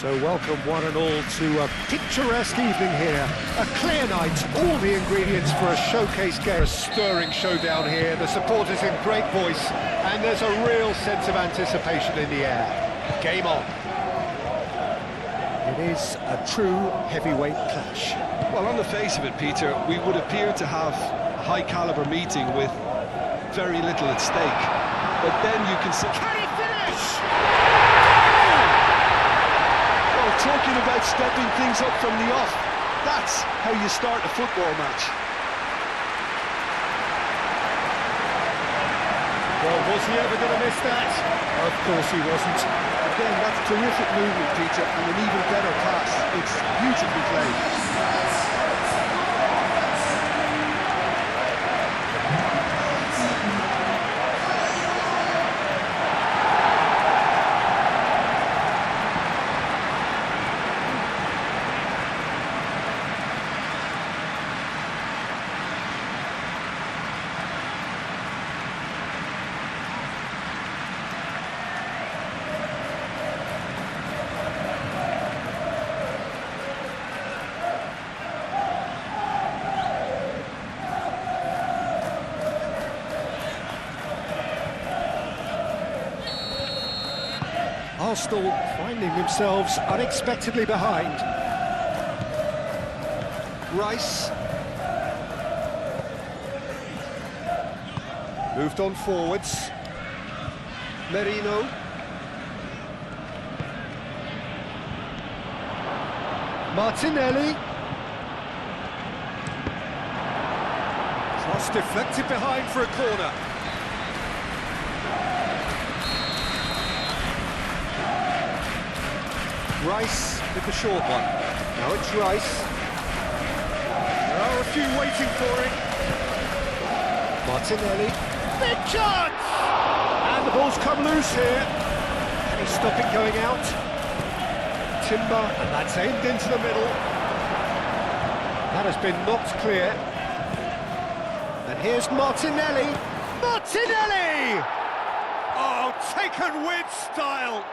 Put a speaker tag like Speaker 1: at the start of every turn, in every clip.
Speaker 1: So welcome one and all to a picturesque evening here. A clear night, all the ingredients for a showcase game. A stirring showdown here, the supporters in great voice, and there's a real sense of anticipation in the air. Game on. It is a true heavyweight clash.
Speaker 2: Well, on the face of it, Peter, we would appear to have a high-caliber meeting with very little at stake. But then you can see...
Speaker 1: Can he finish?
Speaker 2: Well, talking about stepping things up from the off, that's how you start a football match.
Speaker 1: Well, was he ever going to miss that? Of course he wasn't.
Speaker 2: Again, that's terrific movement, Peter, and an even better pass. It's beautifully played.
Speaker 1: Arsenal finding themselves unexpectedly behind. Rice. Moved on forwards. Merino. Martinelli. Cross deflected behind for a corner. Rice with the short one. Now it's Rice. There are a few waiting for him. Martinelli. Big chance! And the ball's come loose here. Can he stop it going out? Timber, and that's aimed into the middle. That has been knocked clear. And here's Martinelli. Martinelli! Oh, taken with style.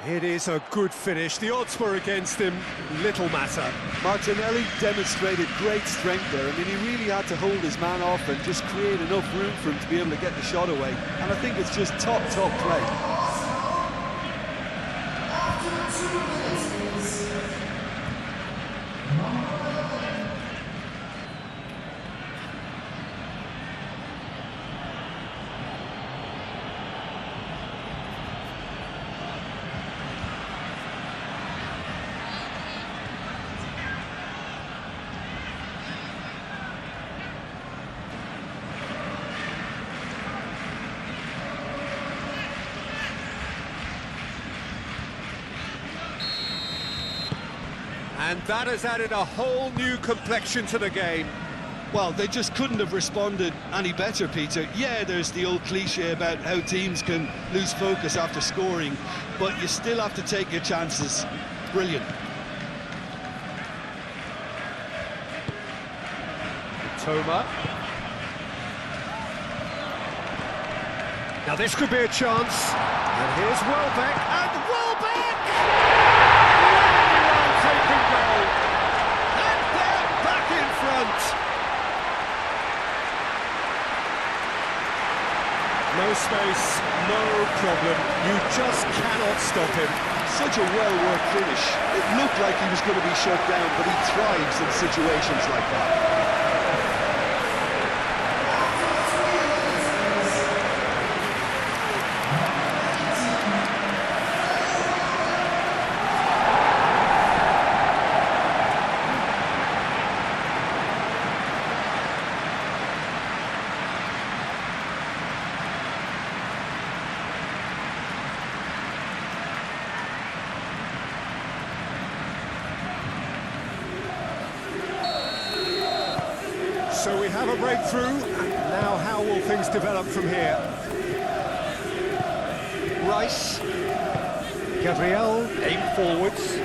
Speaker 1: It is a good finish. The odds were against him. Little matter.
Speaker 2: Martinelli demonstrated great strength there. I mean, he really had to hold his man off and just create enough room for him to be able to get the shot away. And I think it's just top play.
Speaker 1: And that has added a whole new complexion to the game.
Speaker 2: Well, they just couldn't have responded any better, Peter. Yeah, there's the old cliche about how teams can lose focus after scoring, but you still have to take your chances. Brilliant.
Speaker 1: Toma. Now this could be a chance. And here's Welbeck. And Welbeck! Taking goal. And they're back in front. No space, no problem. You just cannot stop him.
Speaker 2: Such a well-worked finish. It looked like he was going to be shut down, but he thrives in situations like that.
Speaker 1: So we have a breakthrough, and now how will things develop from here? Rice, Gabriel, aim forwards.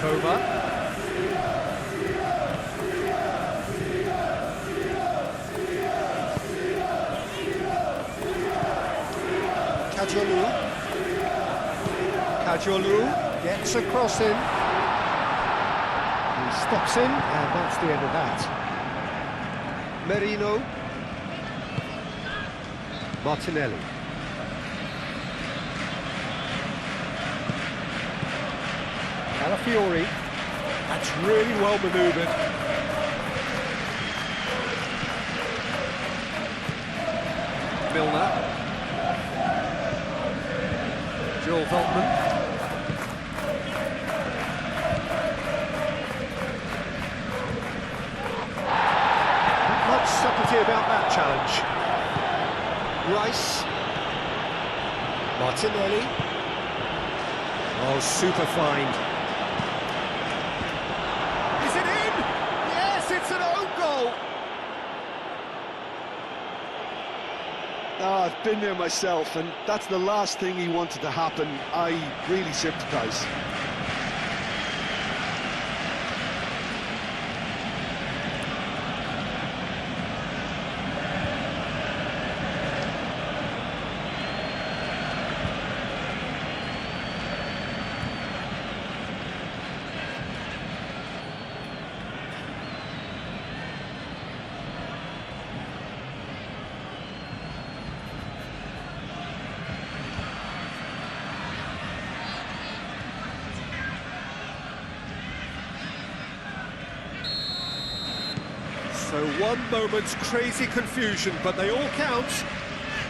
Speaker 1: Toma. Kajolu gets a cross in. He steps in, and that's the end of that. Merino. Martinelli. Calafiori. That's really well manoeuvred. Milner. Joel Veltman. Not much subtlety about that challenge. Rice. Martinelli. Oh, super find. Is it in? Yes, it's an own goal.
Speaker 2: I've been there myself, and that's the last thing he wanted to happen. I really sympathise.
Speaker 1: So one moment's crazy confusion, but they all count.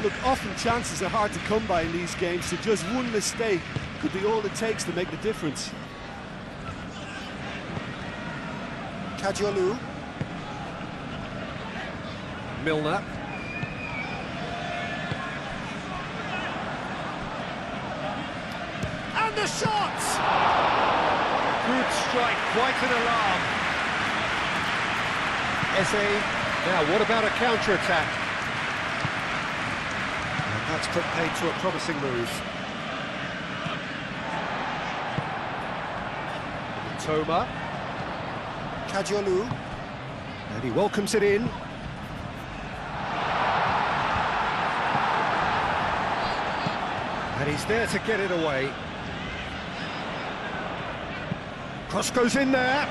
Speaker 2: Look, often chances are hard to come by in these games, so just one mistake could be all it takes to make the difference.
Speaker 1: Kajolu. Milner. And the shot! Good strike, quite an alarm. Eze. Now, what about a counter-attack? And that's put paid to a promising move. Toma. Kajolu. And he welcomes it in. And he's there to get it away. Cross goes in there.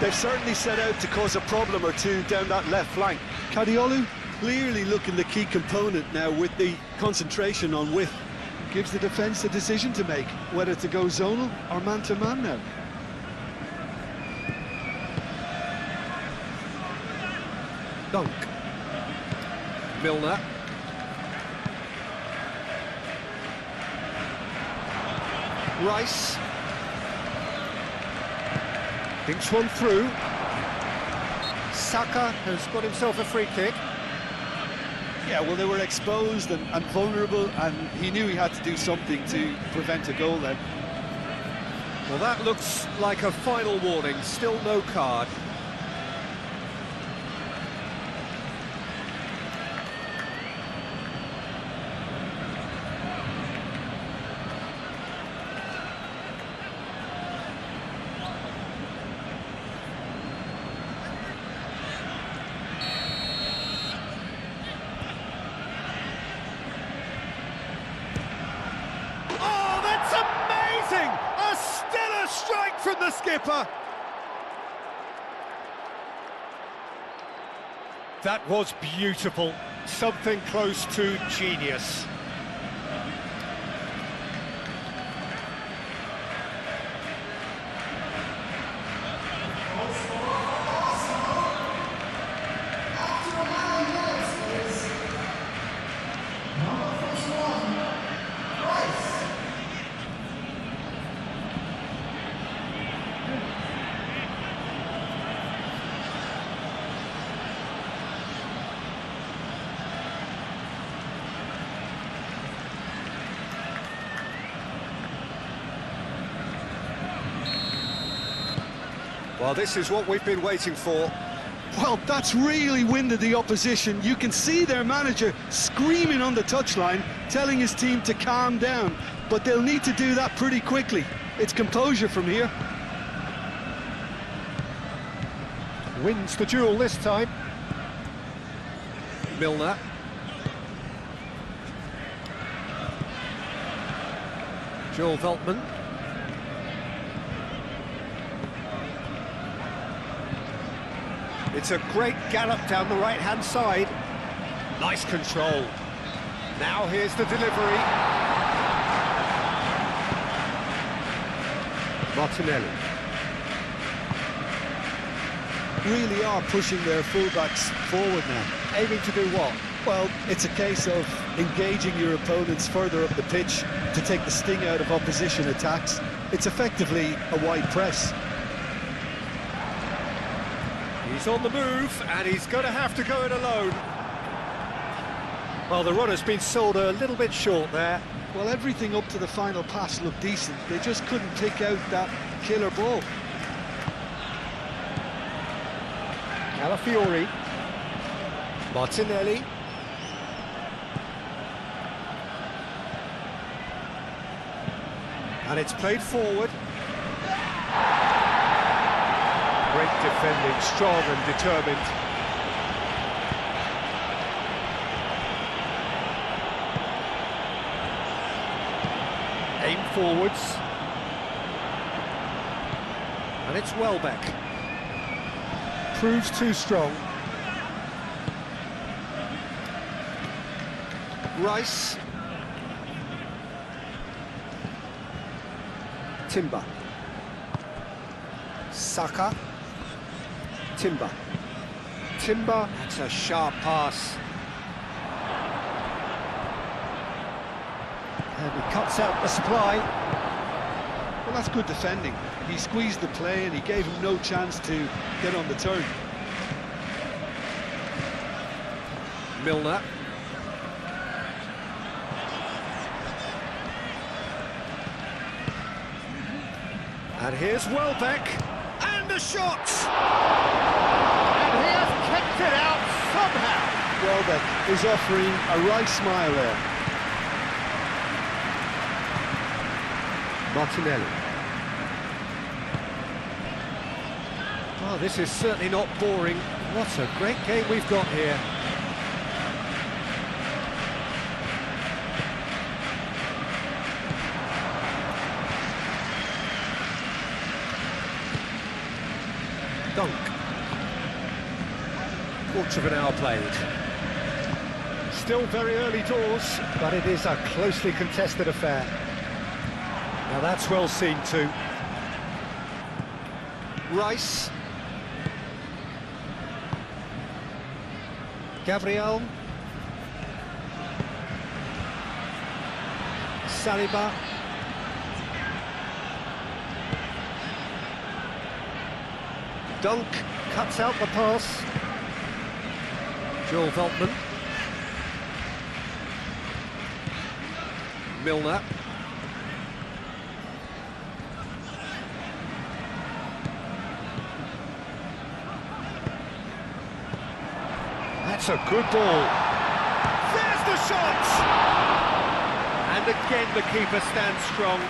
Speaker 2: They've certainly set out to cause a problem or two down that left flank. Kadiolu clearly looking the key component now with the concentration on width. Gives the defence a decision to make, whether to go zonal or man-to-man now.
Speaker 1: Dunk. Milner. Rice. Thinks one through. Saka has got himself a free kick.
Speaker 2: Yeah, well, they were exposed and vulnerable, and he knew he had to do something to prevent a goal then.
Speaker 1: Well, that looks like a final warning. Still no card. A stellar strike from the skipper. That was beautiful. Something close to genius. Well, this is what we've been waiting for.
Speaker 2: Well, that's really winded the opposition. You can see their manager screaming on the touchline, telling his team to calm down. But they'll need to do that pretty quickly. It's composure from here.
Speaker 1: Wins the duel this time. Milner. Joel Veltman. It's a great gallop down the right-hand side. Nice control. Now here's the delivery. Martinelli.
Speaker 2: Really are pushing their fullbacks forward now.
Speaker 1: Aiming to do what?
Speaker 2: Well, it's a case of engaging your opponents further up the pitch to take the sting out of opposition attacks. It's effectively a wide press.
Speaker 1: He's on the move, and he's going to have to go it alone. Well, the runner's been sold a little bit short there.
Speaker 2: Well, everything up to the final pass looked decent. They just couldn't pick out that killer ball.
Speaker 1: Calafiori. Martinelli. And it's played forward. Great defending, strong and determined. Aim forwards. And it's Welbeck. Proves too strong. Rice. Timber. Saka. Timber. Timber. That's a sharp pass. And he cuts out the supply.
Speaker 2: Well, that's good defending. He squeezed the play and he gave him no chance to get on the turn.
Speaker 1: Milner. And here's Welbeck. And a shot! And he has kicked it out somehow.
Speaker 2: Welbeck is offering a wry smile there.
Speaker 1: Martinelli. Oh, this is certainly not boring. What a great game we've got here. Dunk. Quarter of an hour played. Still very early doors, but it is a closely contested affair. Now that's well seen too. Rice. Gabriel. Saliba. Dunk cuts out the pass. Joel Veltman. Milner. That's a good ball. There's the shot! And again the keeper stands strong.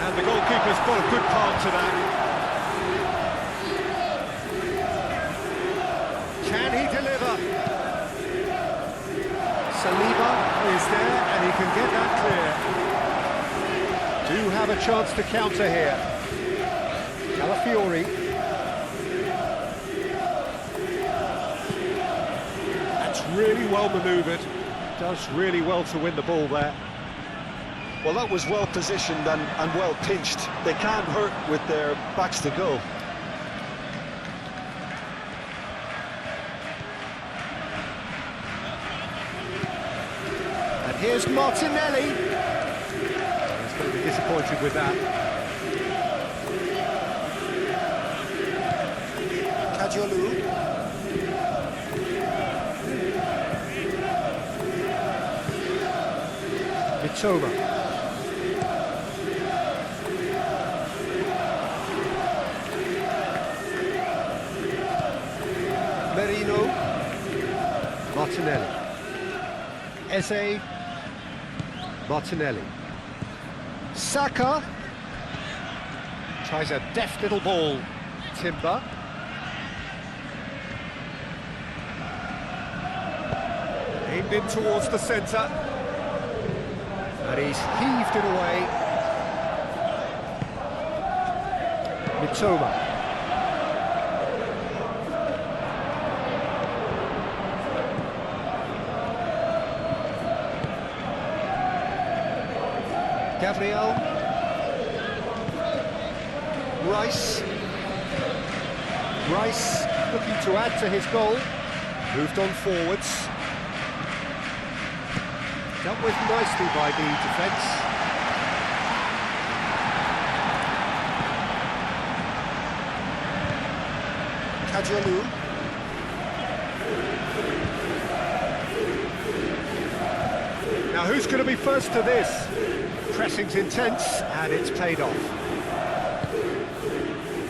Speaker 1: And the goalkeeper's got a good part to that. Can he deliver? Saliba is there and he can get that clear. Do have a chance to counter here. Calafiori. That's really well manoeuvred. Does really well to win the ball there.
Speaker 2: Well, that was well positioned and well pinched. They can't hurt with their backs to goal.
Speaker 1: And here's Martinelli. He's going to be disappointed with that. Kajolu. Mitoma. Merino. Martinelli. Eze. Martinelli. Saka. Tries a deft little ball. Timber. Aimed in towards the centre. And he's heaved it away. Mitoma. Gabriel. Rice looking to add to his goal. Moved on forwards. Dealt with nicely by the defence. Kajalu. Now who's going to be first to this? Pressing's intense and it's paid off.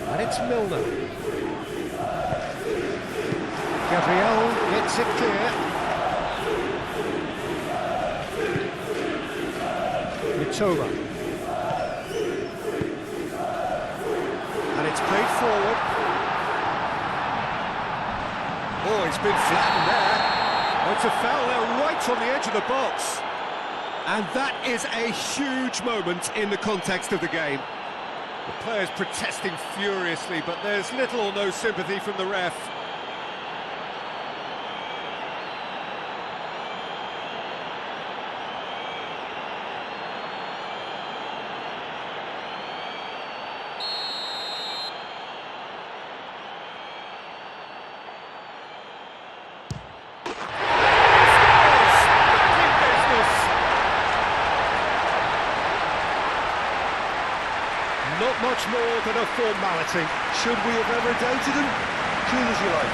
Speaker 1: And it's Milner. Gabriel gets it clear. Mitoma. And it's played forward. Oh, he's been flattened there. Oh, it's a foul there right on the edge of the box. And that is a huge moment in the context of the game. The players protesting furiously, but there's little or no sympathy from the ref. Not much more than a formality.
Speaker 2: Should we have ever doubted him? Cool as you like.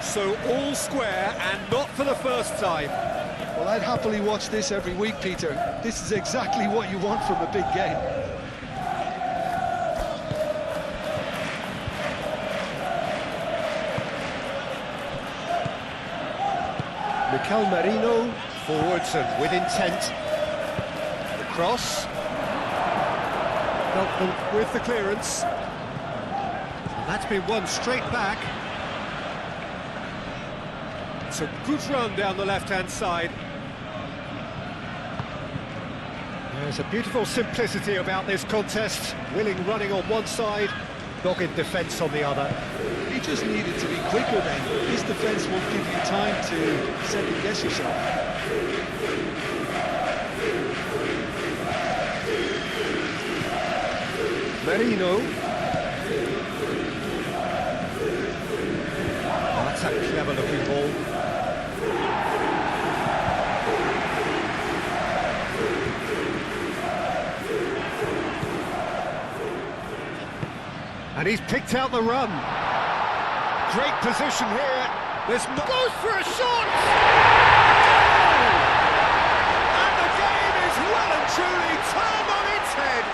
Speaker 1: So all square and not for the first time.
Speaker 2: Well, I'd happily watch this every week, Peter. This is exactly what you want from a big game.
Speaker 1: Mikel Merino, forwards and with intent. The cross. Feltman with the clearance. And that's been won straight back. It's a good run down the left-hand side. There's a beautiful simplicity about this contest. Willing running on one side, dogged defence on the other.
Speaker 2: He just needed to be quicker then. His defence won't give you time to second-guess yourself.
Speaker 1: Merino. Oh, that's a clever-looking ball. And he's picked out the run. Great position here. There's no... Goes for a shot! And the game is well and truly turned on its head.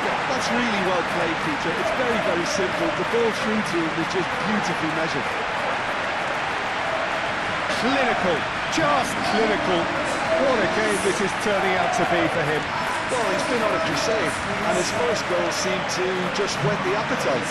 Speaker 2: Yeah, that's really well played, Peter. It's very, very simple. The ball through to him is just beautifully measured.
Speaker 1: Clinical, just clinical. What a game this is turning out to be for him.
Speaker 2: Well, he's been on a crusade, and his first goal seemed to just whet the appetite.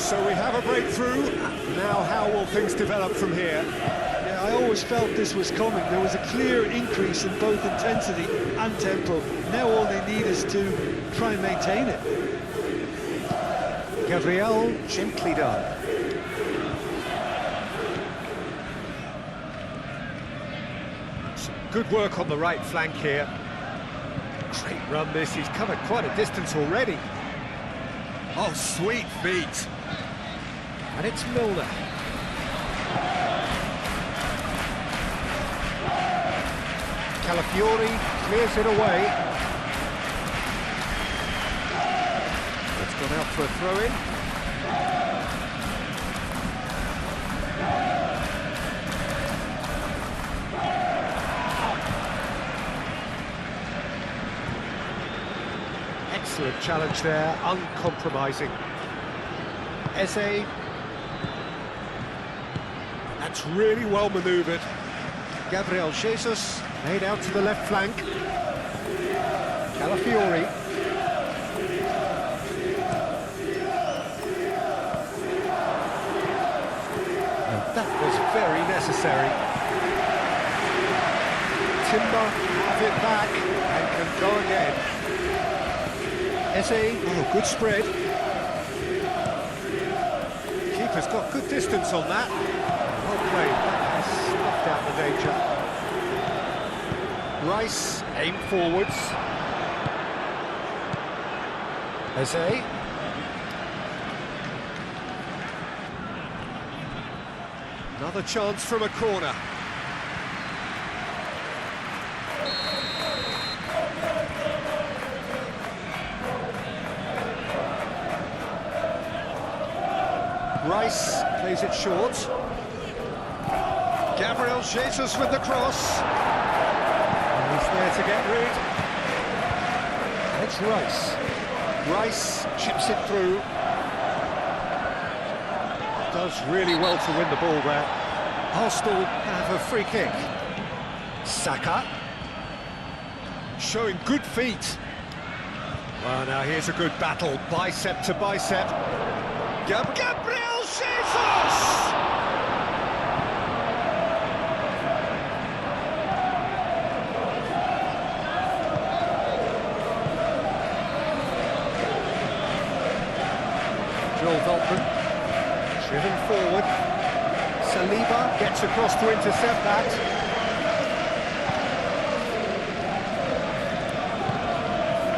Speaker 1: So we have a breakthrough. Now how will things develop from here?
Speaker 2: Yeah, I always felt this was coming. There was a clear increase in both intensity and tempo. Now all they need is to try and maintain it.
Speaker 1: Gabriel, gently done. Some good work on the right flank here. Great run this, he's covered quite a distance already. Oh, sweet feet. And it's Milner. Calafiori clears it away. It's gone out for a throw-in. Excellent challenge there, uncompromising. Eze. That's really well manoeuvred. Gabriel Jesus made out to the left flank. Calafiori. And that was very necessary. Timber have it back and can go again. Eze, oh, good spread. Keeper's got good distance on that. Well played, that has snuffed out the danger. Rice, aim forwards. Eze. Another chance from a corner. Rice plays it short. Gabriel Jesus with the cross. And he's there to get rid. And it's Rice. Rice chips it through. Does really well to win the ball there. Arsenal have a free kick. Saka. Showing good feet. Well, now here's a good battle. Bicep to bicep. Gabriel Jesus! Joel Veltman, driven forward. Saliba gets across to intercept that.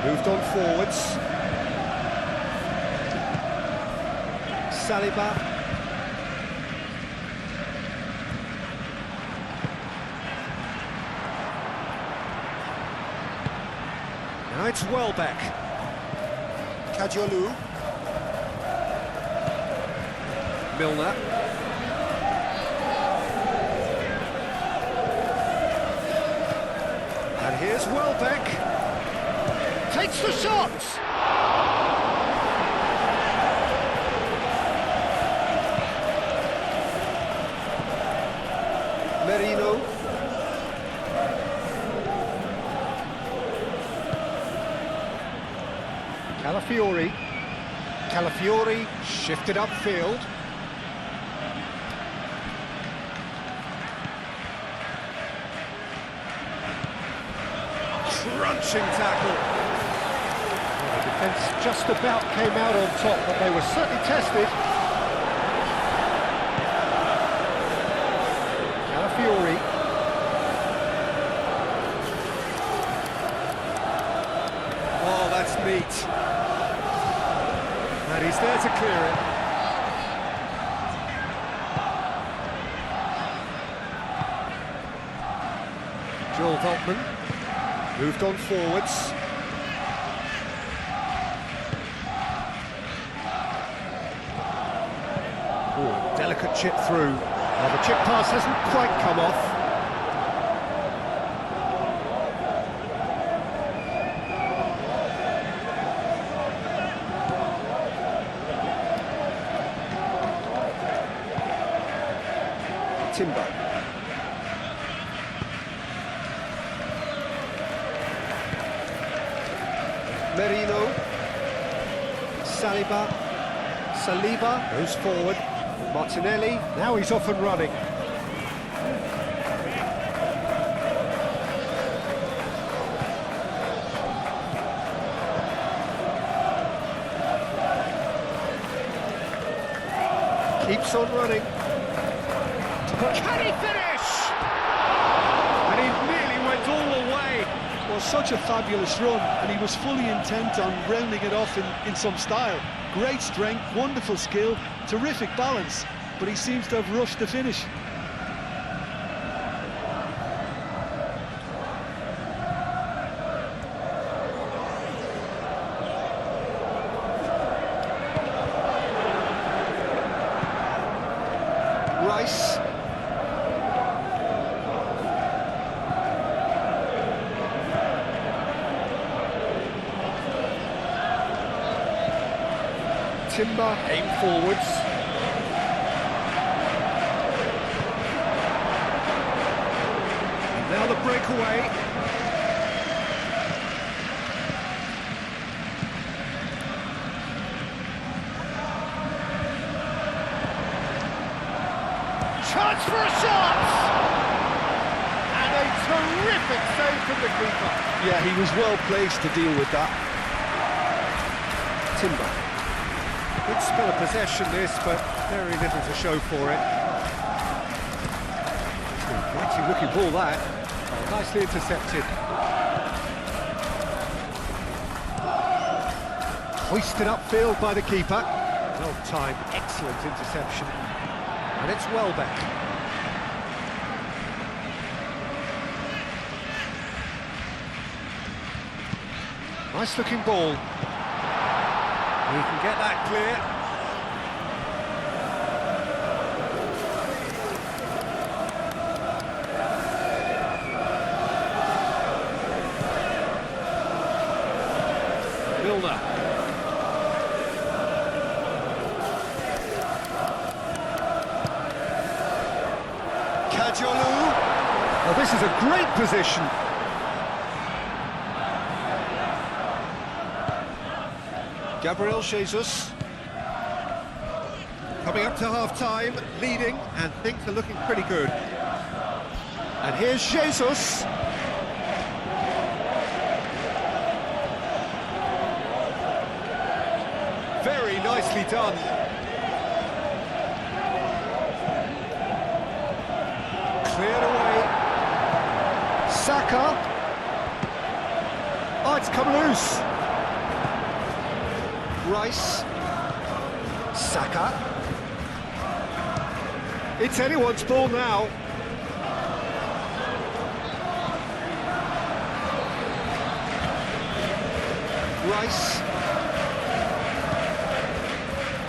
Speaker 1: Moved on forwards. Saliba. Now it's Welbeck. Kadiolu. Milner. And here's Welbeck. Takes the shot! Merino. Calafiori. Calafiori shifted upfield. Crunching tackle. Well, the defence just about came out on top, but they were certainly tested. Calafiori. Oh, that's neat. And he's there to clear it. Joel Veltman. Moved on forwards. Ooh, delicate chip through. Well, the chip pass hasn't quite come off. Timber. Merino. Saliba. Saliba goes forward. Martinelli, now he's off and running. Keeps on running. Can he finish? And he nearly went all the way.
Speaker 2: Well, such a fabulous run, and he was fully intent on rounding it off in some style. Great strength, wonderful skill, terrific balance, but he seems to have rushed the finish. Rice.
Speaker 1: Timber aim forwards. And now the breakaway. Chance for a shot! And a terrific save from the keeper.
Speaker 2: Yeah, he was well placed to deal with that.
Speaker 1: Timber. Good spell of possession this, but very little to show for it. Mighty looking ball that. Nicely intercepted. Hoisted upfield by the keeper. Well timed, excellent interception. And it's Welbeck. Nice looking ball. He can get that clear. Milner.
Speaker 2: Kajolu.
Speaker 1: Oh, this is a great position. Gabriel Jesus. Coming up to half-time, leading, and things are looking pretty good. And here's Jesus. Very nicely done. Cleared away. Saka. Oh, it's come loose. Rice. Saka. It's anyone's ball now. Rice.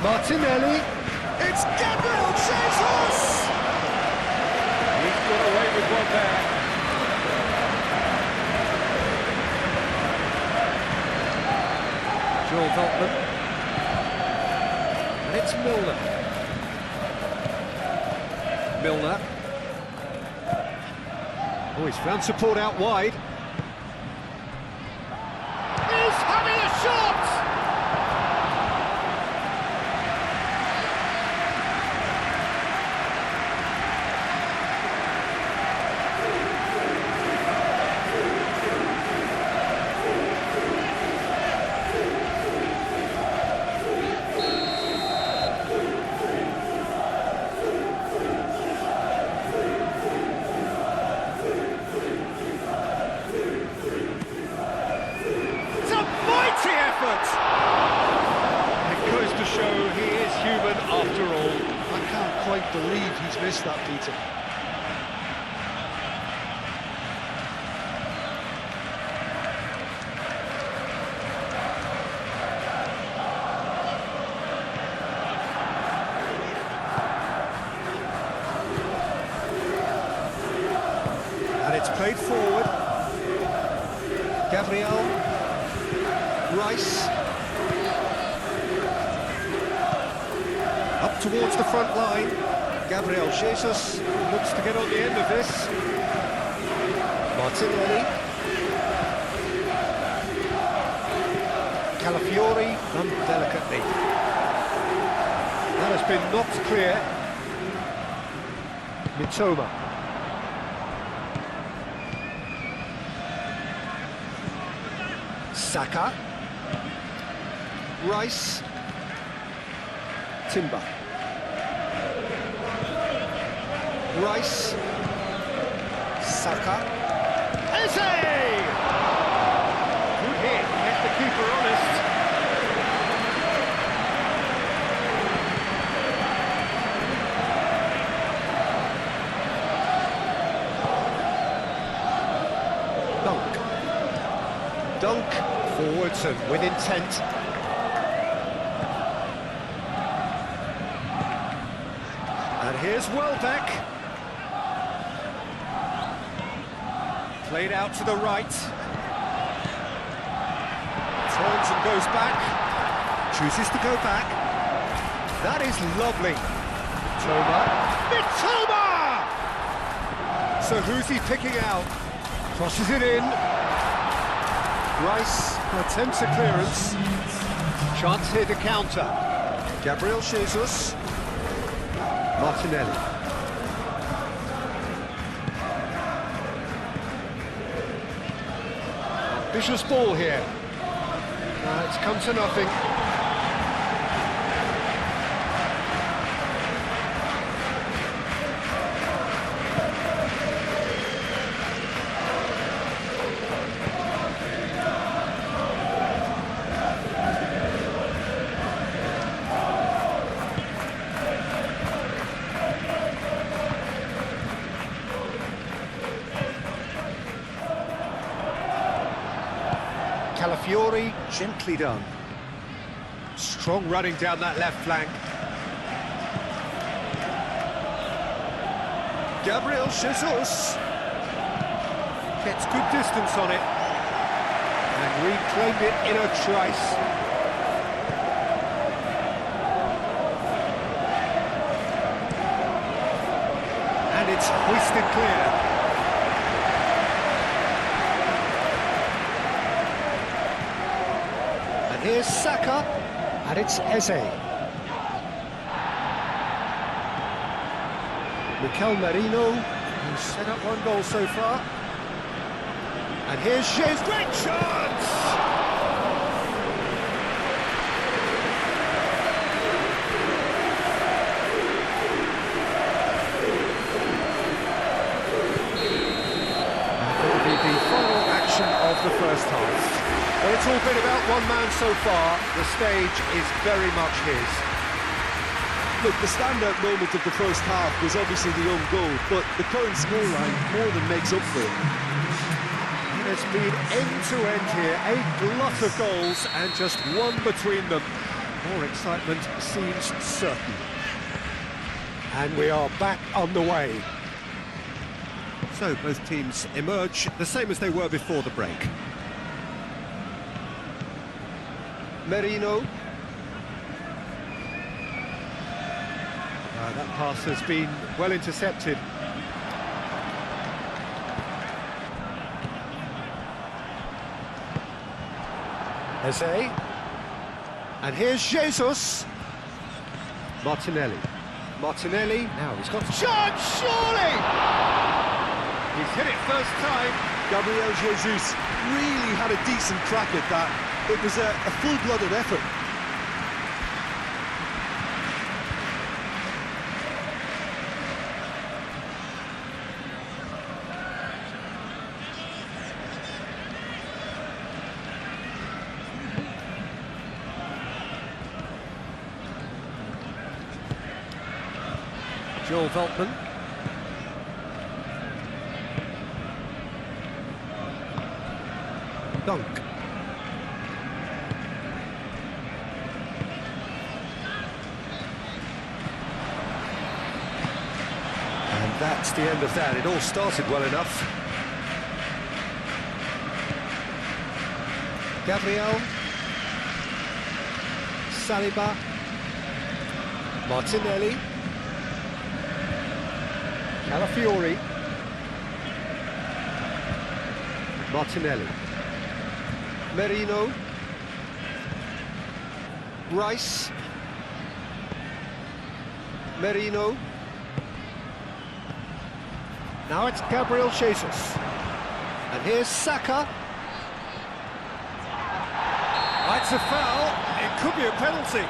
Speaker 1: Martinelli. It's Gabriel Jesus! He's got away with one there. Joel Veltman. And it's Milner. Milner. Oh, he's found support out wide. He's having a shot! It goes to show he is human after all.
Speaker 2: I can't quite believe he's missed that, Peter.
Speaker 1: And it's played forward. Gabriel. Rice. Up towards the front line. Gabriel Jesus looks to get on the end of this. Martinelli. Calafiori done delicately. That has been knocked clear. Mitoma. Saka. Rice. Timber. Rice. Saka. Eze! Good hit, kept the keeper honest. Dunk forwards and with intent. And here's Welbeck. Played out to the right. Turns and goes back. Chooses to go back. That is lovely. Mitoma! So who's he picking out? Crosses it in. Rice attempts a clearance. Chance here to counter. Gabriel Jesus. Martinelli. Ambitious ball here. It's come to nothing. Calafiori, gently done. Strong running down that left flank. Gabriel Jesus gets good distance on it and reclaimed it in a trice. And it's hoisted clear. Here's Saka, and it's Eze. Mikel Merino, who's set up one goal so far. And here's Jesus, great chance! And that will be the final action of the first half. Well, it's all been about one man so far. The stage is very much his.
Speaker 2: Look, the standout moment of the first half was obviously the own goal, but the current scoreline more than makes up for it.
Speaker 1: It has been end-to-end here, a glut of goals and just one between them. More excitement seems certain. And we are back on the way. So both teams emerge the same as they were before the break. Merino. That pass has been well intercepted. Eze. And here's Jesus. Martinelli. Martinelli. Now he's got chance, surely! He's hit it first time.
Speaker 2: Gabriel Jesus really had a decent crack at that. It was a full-blooded effort.
Speaker 1: Joel Veltman. Dunk. And that's the end of that. It all started well enough. Gabriel. Saliba. Martinelli. Calafiori. Martinelli. Merino. Rice. Merino. Now it's Gabriel Jesus. And here's Saka. That's a foul. It could be a penalty.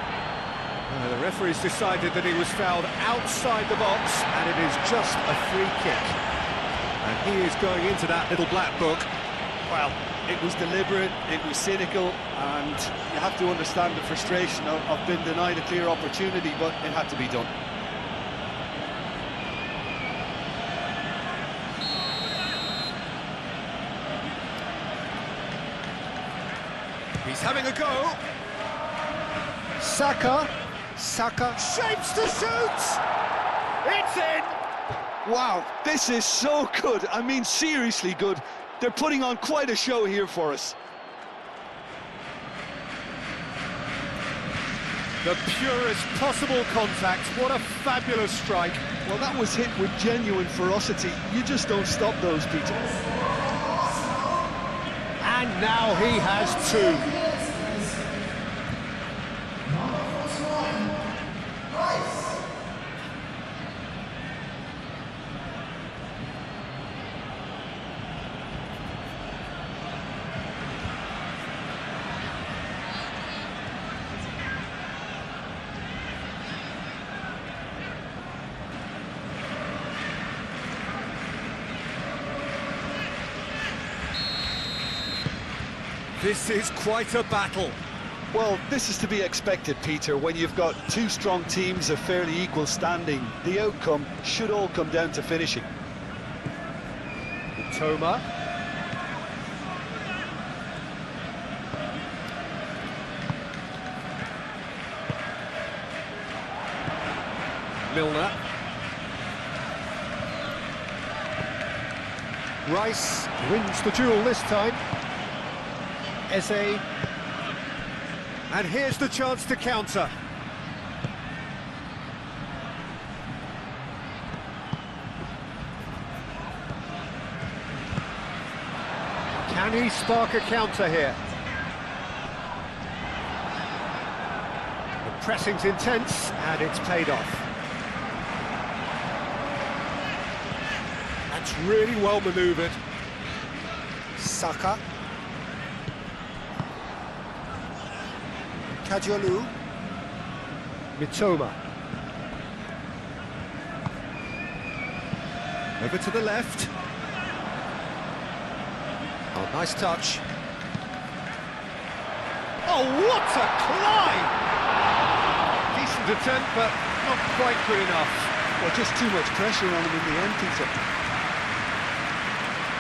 Speaker 1: The referee's decided that he was fouled outside the box, and it is just a free kick. And he is going into that little black book.
Speaker 2: Well, it was deliberate, it was cynical, and you have to understand the frustration of being denied a clear opportunity, but it had to be done.
Speaker 1: He's having a go. Saka shapes to shoot. It's in.
Speaker 2: Wow, this is so good. I mean, seriously good. They're putting on quite a show here for us.
Speaker 1: The purest possible contact. What a fabulous strike.
Speaker 2: Well, that was hit with genuine ferocity. You just don't stop those, Peter.
Speaker 1: And now he has two. This is quite a battle.
Speaker 2: Well, this is to be expected, Peter. When you've got two strong teams of fairly equal standing, the outcome should all come down to finishing.
Speaker 1: Toma. Milner. Rice wins the duel this time. Eze. And here's the chance to counter. Can he spark a counter here? The pressing's intense and it's paid off. That's really well manoeuvred. Saka. Kajolu. Mitoma. Over to the left. Oh, nice touch. Oh, what a climb! Decent attempt, but not quite good enough.
Speaker 2: Well, just too much pressure on him in the end, Peter.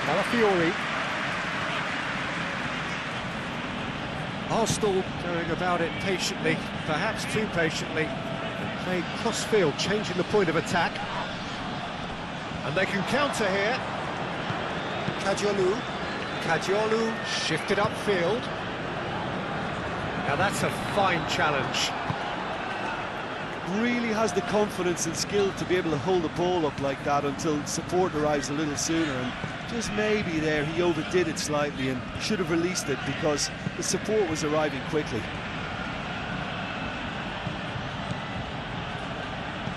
Speaker 1: Calafiori. Arsenal going about it patiently, perhaps too patiently, and played cross-field, changing the point of attack. And they can counter here. Kajolu shifted upfield. Now that's a fine challenge.
Speaker 2: Really has the confidence and skill to be able to hold the ball up like that until support arrives a little sooner, and just maybe there he overdid it slightly and should have released it because the support was arriving quickly.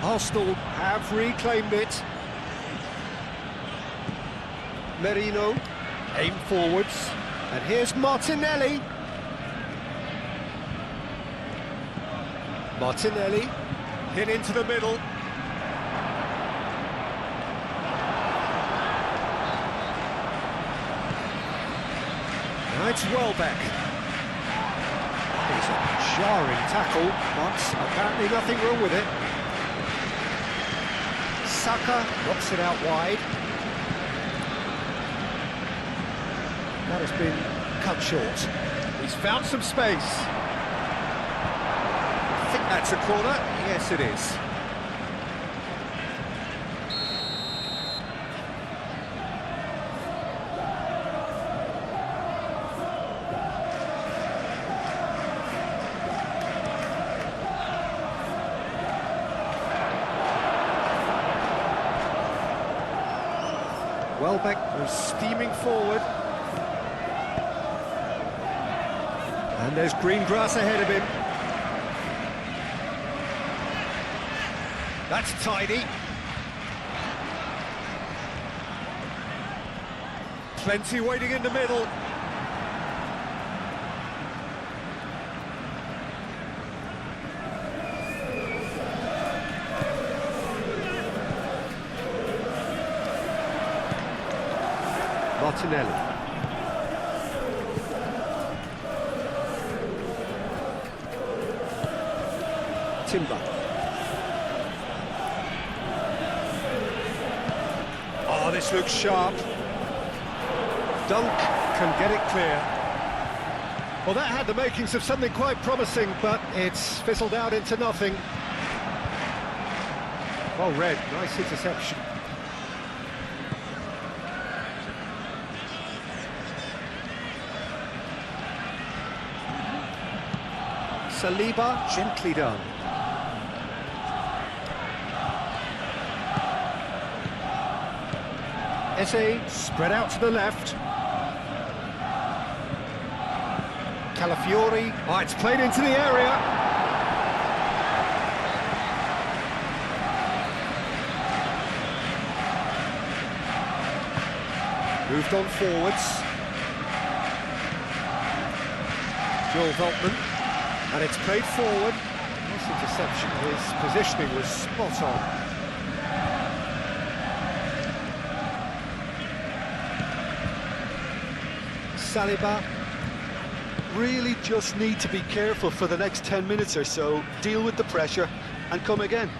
Speaker 1: Arsenal have reclaimed it. Merino, aim forwards, and here's Martinelli. Martinelli, hit into the middle. Now it's Welbeck. That is a jarring tackle, but apparently nothing wrong with it. Saka knocks it out wide. That has been cut short. He's found some space. I think that's a corner. Yes, it is. Welbeck was steaming forward. And there's green grass ahead of him. That's tidy. Plenty waiting in the middle. Martinelli. Timber. Oh, this looks sharp. Dunk can get it clear. Well, that had the makings of something quite promising, but it's fizzled out into nothing. Well read, nice interception. Saliba, gently done. Eze, spread out to the left. Calafiori, oh, it's played into the area. Moved on forwards. Joel Veltman, and it's played forward. Nice interception, his positioning was spot on. Saliba.
Speaker 2: Really just need to be careful for the next 10 minutes or so, deal with the pressure and come again.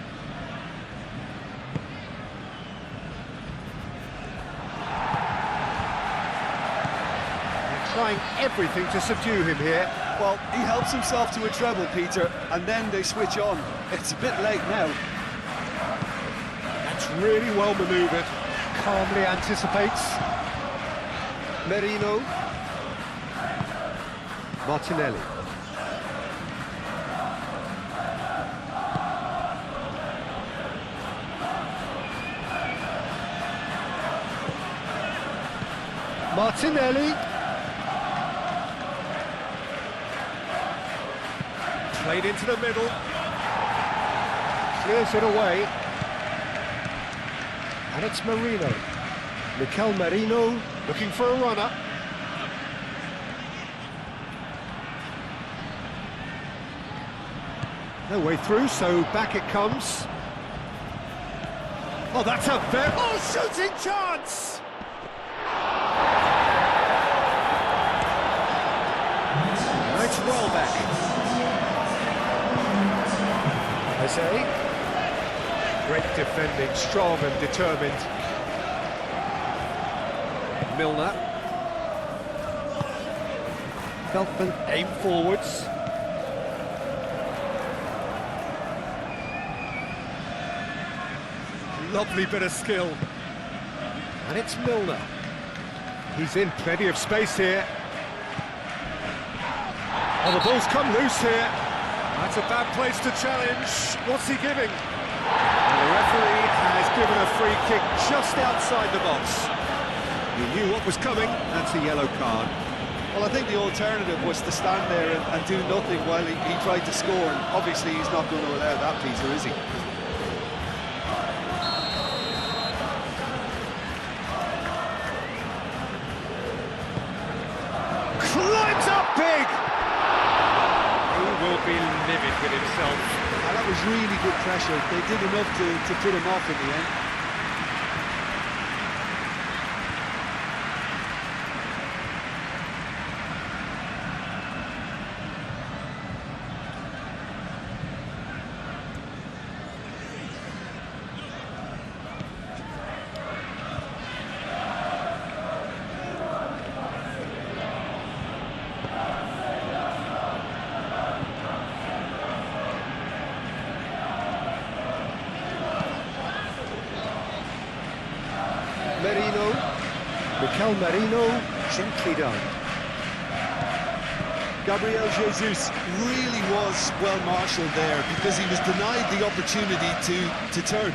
Speaker 1: They're trying everything to subdue him here.
Speaker 2: Well, he helps himself to a treble, Peter, and then they switch on. It's a bit late now.
Speaker 1: That's really well manoeuvred. Calmly anticipates. Merino. Martinelli. Martinelli. Played into the middle. Clears it away. And it's Merino. Mikel Merino looking for a runner. No way through, so back it comes. Oh, that's a very... Oh, shooting chance! It's well back. Eze. Great defending, strong and determined. Milner. Veltman aim forwards. Lovely bit of skill. And it's Milner. He's in plenty of space here. Oh, the ball's come loose here. That's a bad place to challenge. What's he giving? And the referee has given a free kick just outside the box. He knew what was coming. That's a yellow card.
Speaker 2: Well, I think the alternative was to stand there and do nothing while he tried to score. And obviously, he's not going to allow that, Peter, is he?
Speaker 1: Climbs up big! He will be livid with himself.
Speaker 2: And that was really good pressure. They did enough to put him off in the end.
Speaker 1: Merino, Mikel Merino, gently done.
Speaker 2: Gabriel Jesus really was well marshalled there because he was denied the opportunity to turn.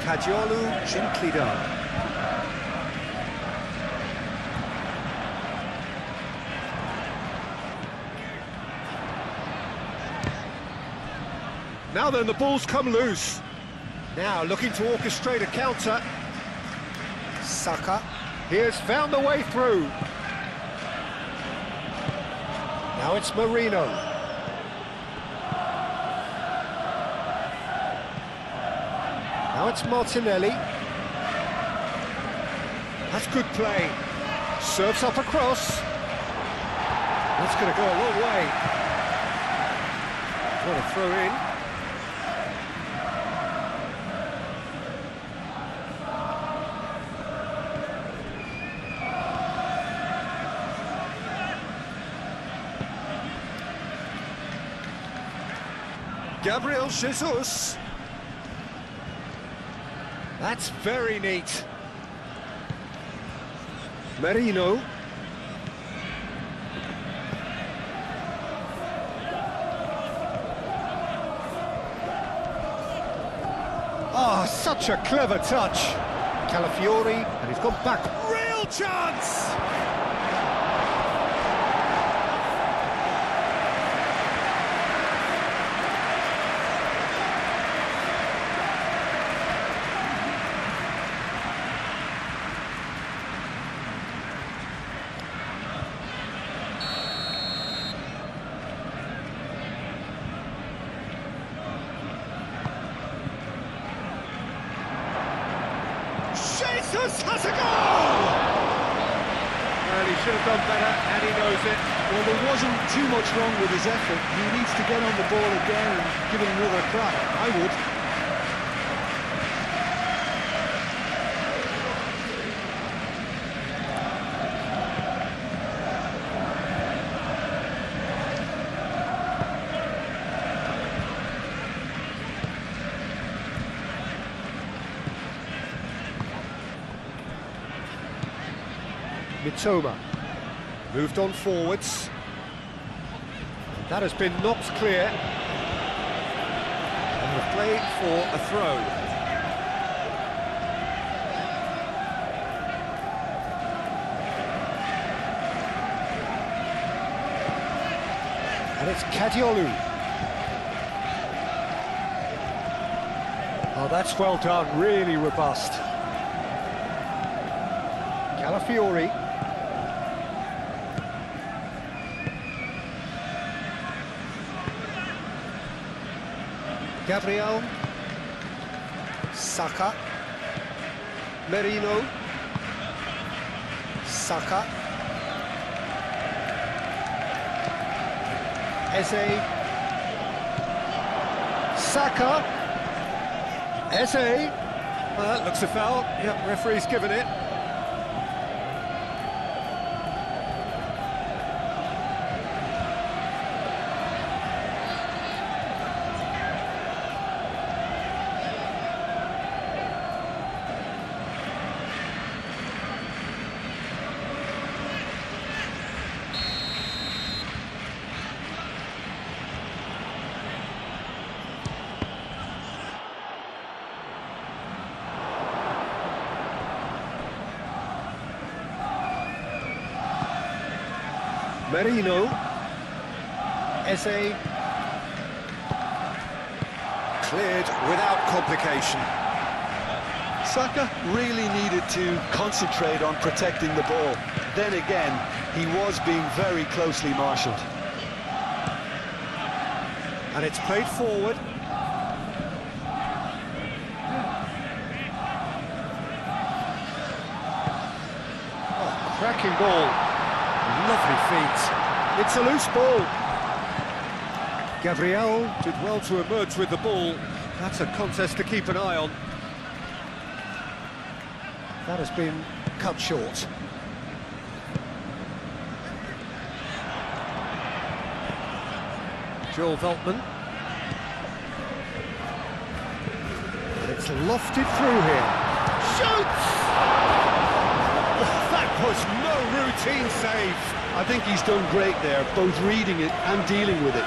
Speaker 1: Kajiolu, gently done. Now then, the ball's come loose. Now looking to orchestrate a counter. Saka. He has found the way through. Now it's Marino. Now it's Martinelli. That's good play. Serves up across. That's going to go a long way. What a throw in. Gabriel Jesus. That's very neat. Marino. Oh, such a clever touch. Calafiori, and he's gone back. Real chance! Jesus has a goal! Well, he should have done better, and he knows it.
Speaker 2: Well, there wasn't too much wrong with his effort. He needs to get on the ball again and give it another crack. I would.
Speaker 1: Mitoma moved on forwards. That has been knocked clear. And the play for a throw. And it's Kadiolu. Oh, that's well done, really robust. Calafiori. Gabriel, Saka, Merino, Saka, Eze, Saka, Eze, well, that looks a foul. Yep, referee's given it. Merino, Eze, cleared without complication.
Speaker 2: Saka really needed to concentrate on protecting the ball. Then again, he was being very closely marshalled.
Speaker 1: And it's played forward. Oh, cracking ball. Lovely feet. It's a loose ball. Gabriel did well to emerge with the ball. That's a contest to keep an eye on. That has been cut short. Joel Veltman. And it's lofted through here. Shoots! That was no routine save.
Speaker 2: I think he's done great there, both reading it and dealing with it.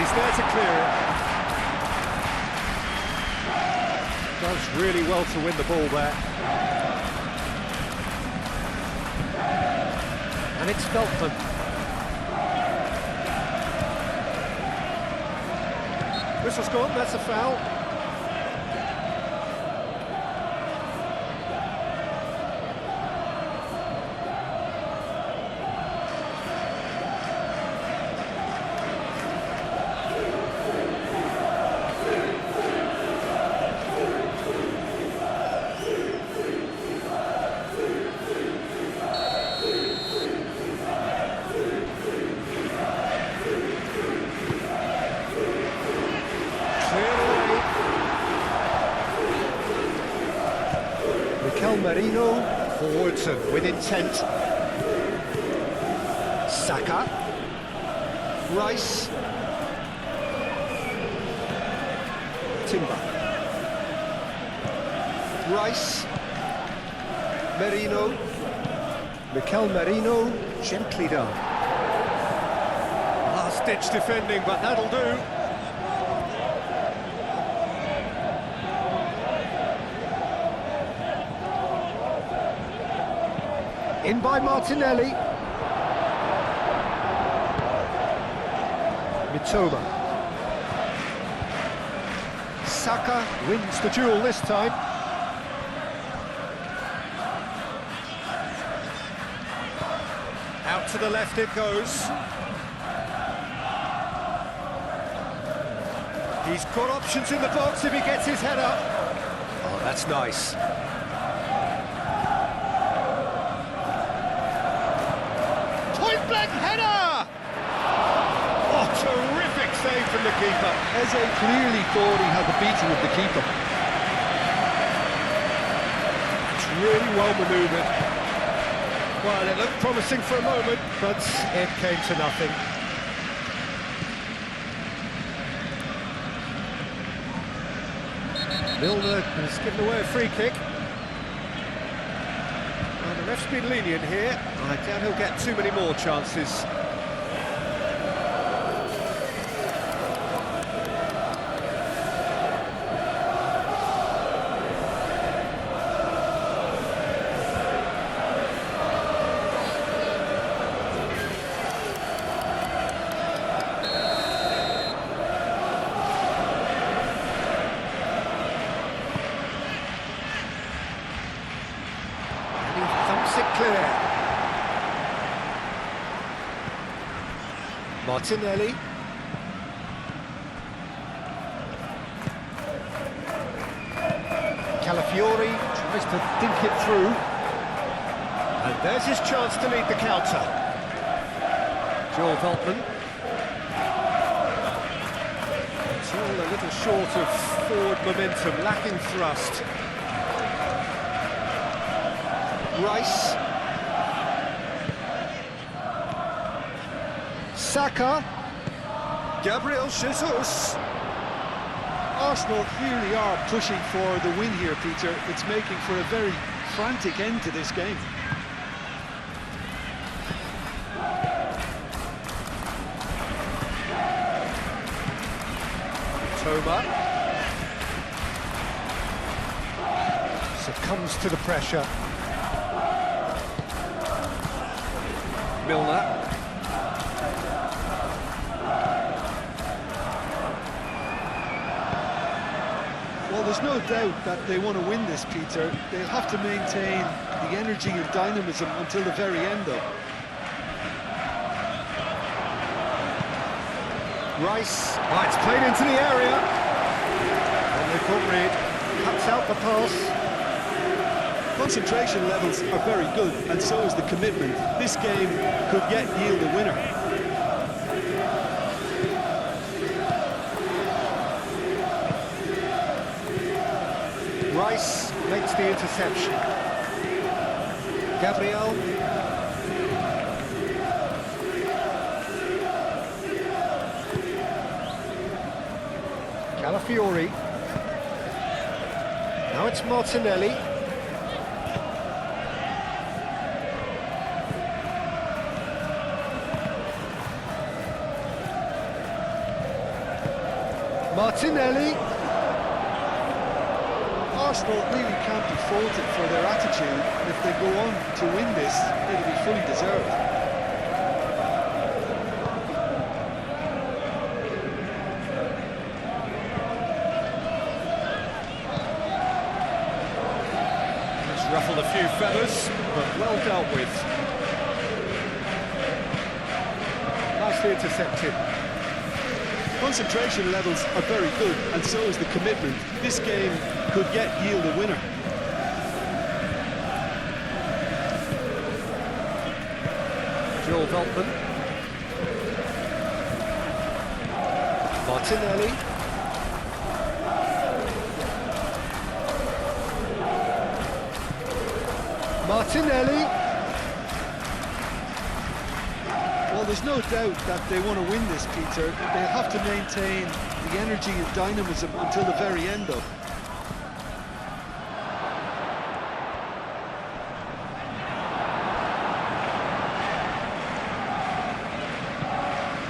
Speaker 1: he's there to clear it. Does really well to win the ball there. And it's Feltman. Whistle's gone, that's a foul. Marino, forwards and with intent. Saka. Rice. Timber. Rice. Merino. Mikel Merino, gently done. Last-ditch defending, but that'll do. In by Martinelli. Mitoma. Saka wins the duel this time. Out to the left it goes. He's got options in the box if he gets his head up. Oh, that's nice. Point-blank header! Oh, terrific save from the keeper.
Speaker 2: Eze clearly thought he had the beating of the keeper.
Speaker 1: It's really well manoeuvred. Well, it looked promising for a moment, but it came to nothing. Milner has given away a free kick. Well, the ref's been lenient here. I doubt he'll get too many more chances. Clear. Martinelli. Calafiori tries to think it through. And there's his chance to lead the counter. Joel Veltman. It's all a little short of forward momentum, lacking thrust. Rice. Saka. Gabriel Jesus.
Speaker 2: Arsenal really are pushing for the win here, Peter. It's making for a very frantic end to this game.
Speaker 1: Toma. Succumbs to the pressure. Milner.
Speaker 2: Well, there's no doubt that they want to win this, Peter. They'll have to maintain the energy and dynamism until the very end, though.
Speaker 1: Rice. Oh, it's played into the area. And they've got Reed. Cuts out the pass.
Speaker 2: Concentration levels are very good, and so is the commitment. This game could yet yield a winner.
Speaker 1: Rice makes the interception. Gabriel. Calafiori. Now it's Martinelli. Martinelli.
Speaker 2: Arsenal really can't be faulted for their attitude, and if they go on to win this, it'll be fully deserved.
Speaker 1: It's ruffled a few feathers, but well dealt with. Nicely intercepted.
Speaker 2: Concentration levels are very good, and so is the commitment. This game could yield a winner.
Speaker 1: Joel Veltman. Martinelli. Martinelli.
Speaker 2: Well, there's no doubt that they want to win this, Peter. They have to maintain the energy and dynamism until the very end, though.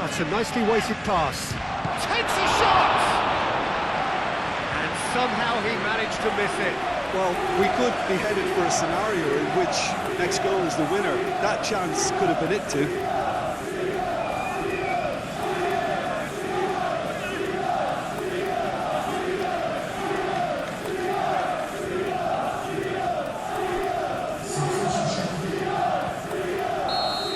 Speaker 1: That's a nicely weighted pass. Takes a shot! And somehow he managed to miss it.
Speaker 2: Well, we could be headed for a scenario in which next goal is the winner. That chance could have been it too.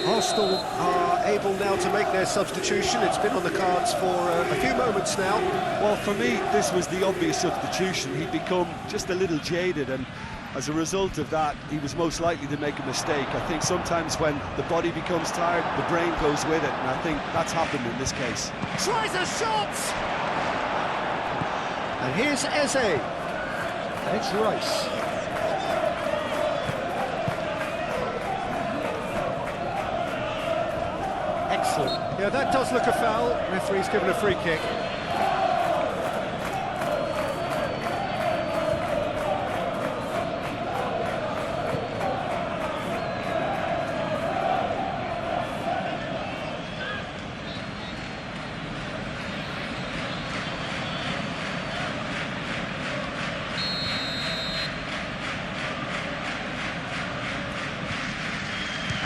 Speaker 1: Arsenal are able now to make their substitution. It's been on the cards for a few moments now.
Speaker 2: Well, for me, this was the obvious substitution. He'd become just a little jaded, and as a result of that, he was most likely to make a mistake. I think sometimes when the body becomes tired, the brain goes with it, and I think that's happened in this case.
Speaker 1: Tries a shot! And here's Eze. And it's Rice. Excellent. Yeah, that does look a foul. Referee's given a free kick.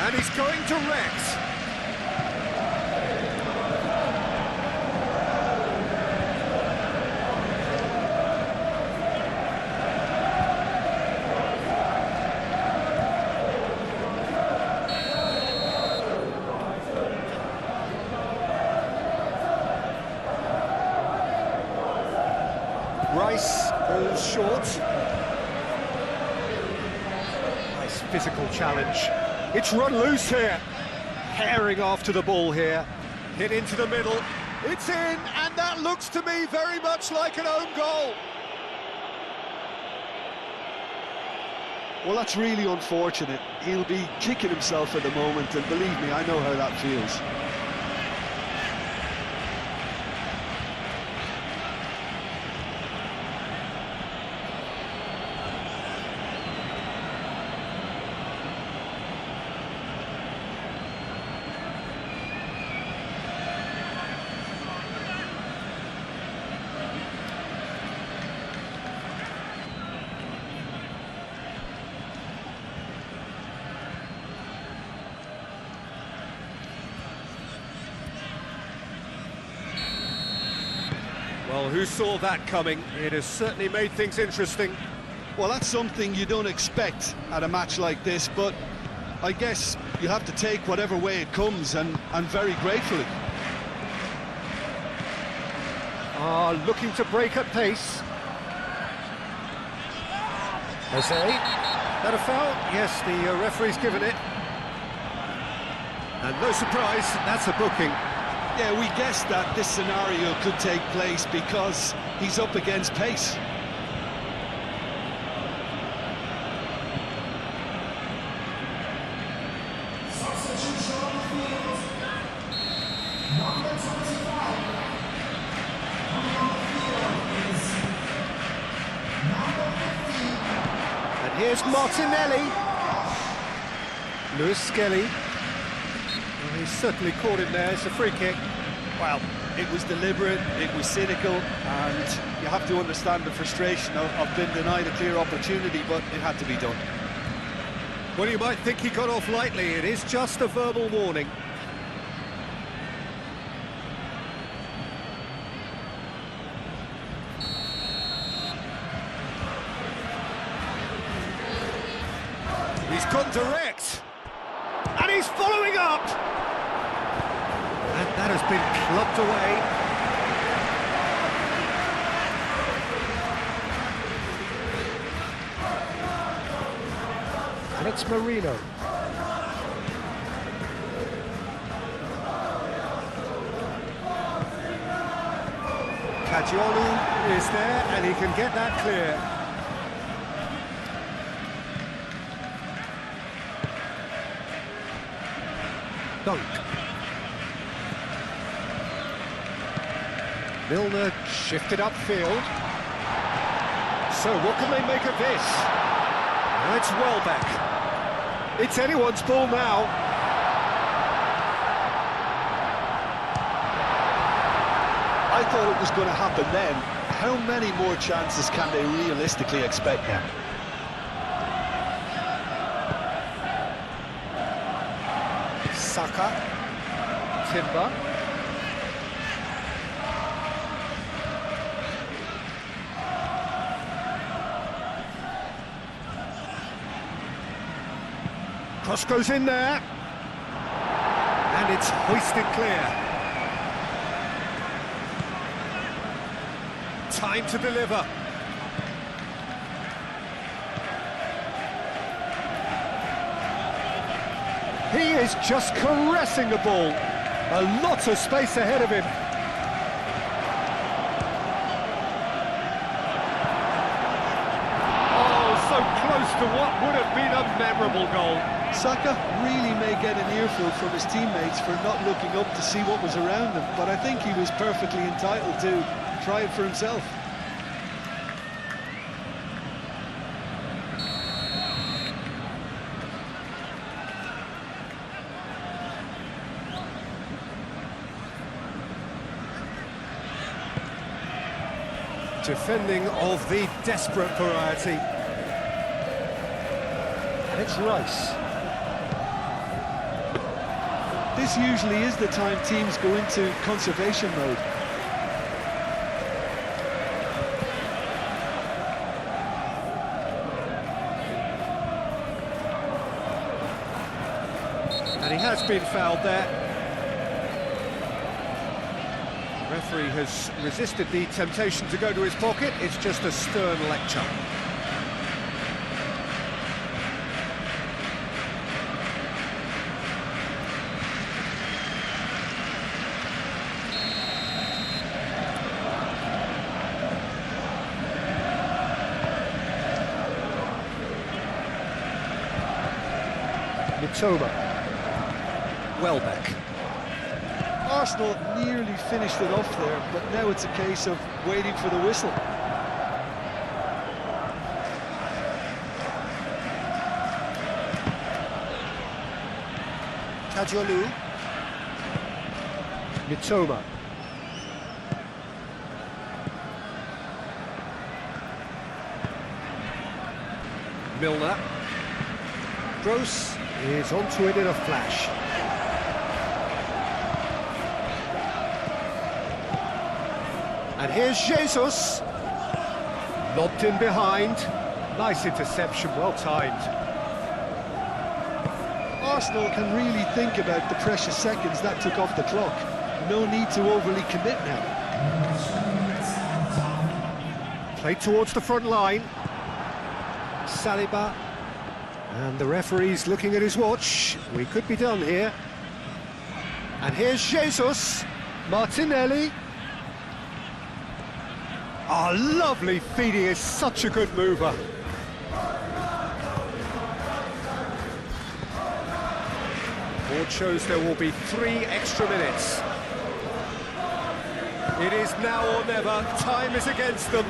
Speaker 1: And he's going direct. Rice goes short. Nice physical challenge. It's run loose here. Herring after the ball here. Hit into the middle. It's in, and that looks to me very much like an own goal.
Speaker 2: Well, that's really unfortunate. He'll be kicking himself at the moment, and believe me, I know how that feels.
Speaker 1: Well, who saw that coming? It has certainly made things interesting.
Speaker 2: Well, that's something you don't expect at a match like this, but I guess you have to take whatever way it comes, and very gratefully.
Speaker 1: Looking to break at pace. Jose. That a foul? Yes, the referee's given it. And no surprise, that's a booking.
Speaker 2: Yeah, we guessed that this scenario could take place because he's up against pace.
Speaker 1: And here's Martinelli. Lewis Skelly. Well, he's certainly caught him there. It's a free kick. Well,
Speaker 2: It was deliberate, it was cynical, and you have to understand the frustration of being denied a clear opportunity, but it had to be done.
Speaker 1: Well, you might think he got off lightly. It is just a verbal warning. He's gone direct, and he's following up, and that has been clubbed away. And it's Marino. Caggiolu is there, and he can get that clear. Dunk. Milner shifted upfield. So what can they make of this? Now it's Welbeck. It's anyone's ball now.
Speaker 2: I thought it was going to happen then. How many more chances can they realistically expect now?
Speaker 1: Saka, Timber. Cross goes in there, and it's hoisted clear. Time to deliver. He is just caressing the ball. A lot of space ahead of him. Oh, so close to what would have been a memorable goal.
Speaker 2: Saka really may get an earful from his teammates for not looking up to see what was around him, but I think he was perfectly entitled to try it for himself.
Speaker 1: Defending of the desperate variety. And it's Rice.
Speaker 2: This usually is the time teams go into conservation mode.
Speaker 1: And he has been fouled there. The referee has resisted the temptation to go to his pocket. It's just a stern lecture. Mitoma. Welbeck.
Speaker 2: Arsenal nearly finished it off there, but now it's a case of waiting for the whistle.
Speaker 1: Caggiolu. Mitoma. Milner. Gross is onto it in a flash. And here's Jesus. Lobbed in behind. Nice interception, well timed.
Speaker 2: Arsenal can really think about the precious seconds that took off the clock. No need to overly commit now.
Speaker 1: Played towards the front line. Saliba. And the referee's looking at his watch. We could be done here. And here's Jesus. Martinelli. Oh, lovely feed. He is such a good mover. Board shows there will be 3 extra minutes. It is now or never. Time is against them.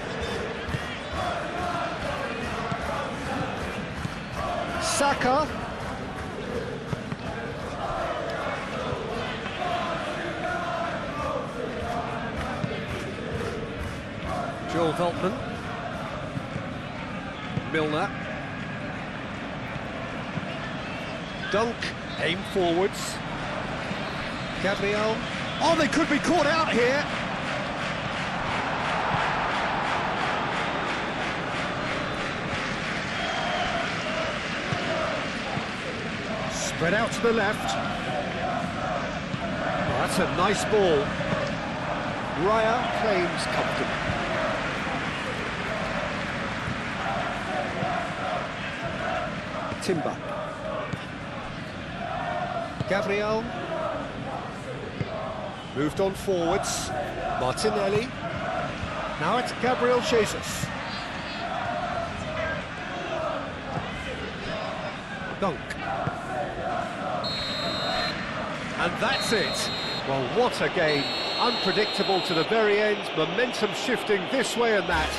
Speaker 1: Saka. Joel Veltman. Milner. Dunk. Aim forwards. Gabriel. Oh, they could be caught out here. Spread out to the left. Oh, that's a nice ball. Raya claims comfortable. Timber. Gabriel. Moved on forwards. Martinelli. Now it's Gabriel Jesus. Dunk. And that's it. Well, what a game. Unpredictable to the very end, momentum shifting this way and that.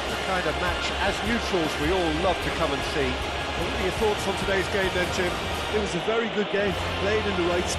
Speaker 1: The kind of match, as neutrals, we all love to come and see. What are your thoughts on today's game then, Jim?
Speaker 2: It was a very good game, played in the right